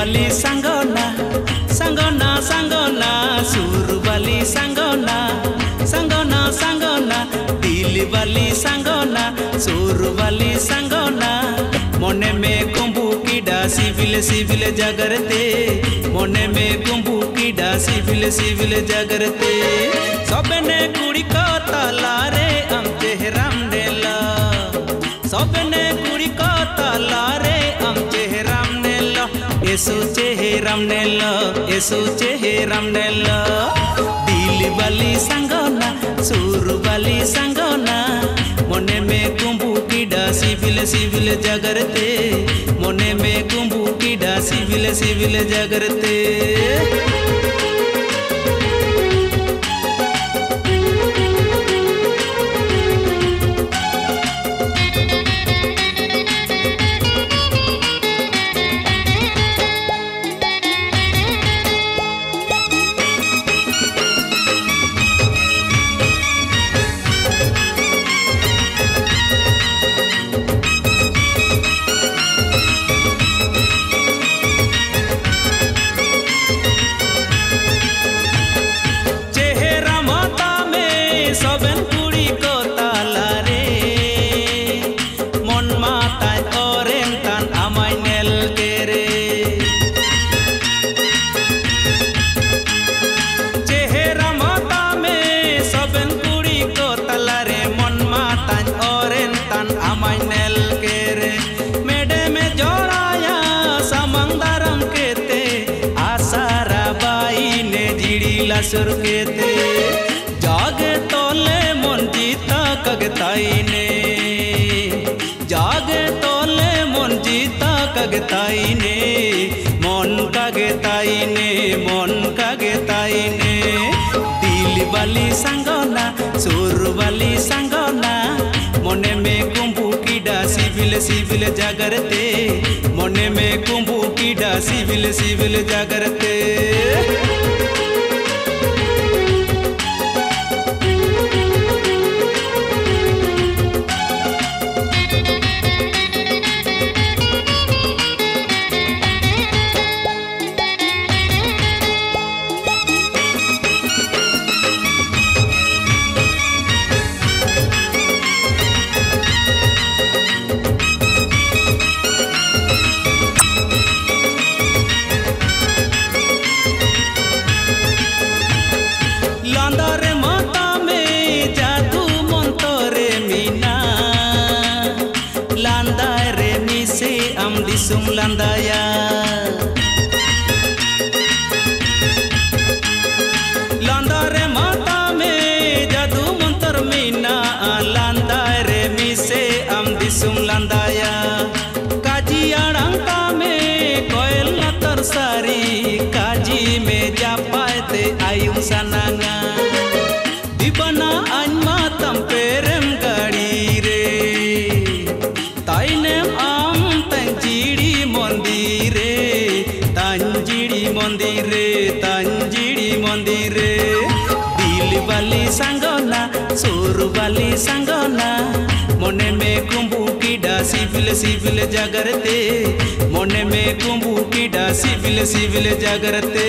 वाली सांगना सांगना सांगना सुर वाली सांगना सांगना सांगना दिल वाली सांगना सुर वाली सांगना मने में कुंभू कीड़ा सिविल सिविल जागरते मने में कुंभू कीड़ा सिविल सिविल जागरते सबने कुड़ी को तालारे हम चेहराम नेला सबने कुड़ी को तालारे हम चेहराम नेला यसु चेहराम नेला यसु चेहराम नेला दिल वाली सांगना सुर वाली सांगना मने में कुंभू कीड़ा सिविल सिविल जागरते मने में कुंभू कीड़ा सिविल सिविल जागरते सबन कुड़ी को तालारे मन माताय ओरेन तान आमाय नेल केरे चेहरा माता में सबन कुड़ी को तालारे मन माताय ओरेन तान आमाय नेल केरे मेडे में जोराया समंदरम केते आसारा बाई ने जिड़ी लासुर केते जागे तोले मन जीता कगताईने जागे तोले मन जीता कगताईने मन कगताईने दिल वाली सांगना सुर वाली सांगना मने में कुंभू कीड़ा सिविल सिविल जागरते मने में कुंभू कीड़ा सिविल सिविल जागरते लांदारे माता में जादू मंतरे मीना लांदारे मिसे am disum landaya लांदारे माता में जादू मंतर मीना लांदारे मिसे am disum landaya काजी अड़ंका में कोयल नतर सारी काजी में जापाते आयुं सनांगा दीवाना अन्मा तम पेरम गाड़ी रे ताइने आम तंजीड़ी मंदिरे तंजीड़ी मंदिरे दिल वाली सांगना सुर वाली सांगना मने में कुंभू कीड़ा सिविल सिविल जागरते मने में कुंभू कीड़ा सिविल सिविल जागरते।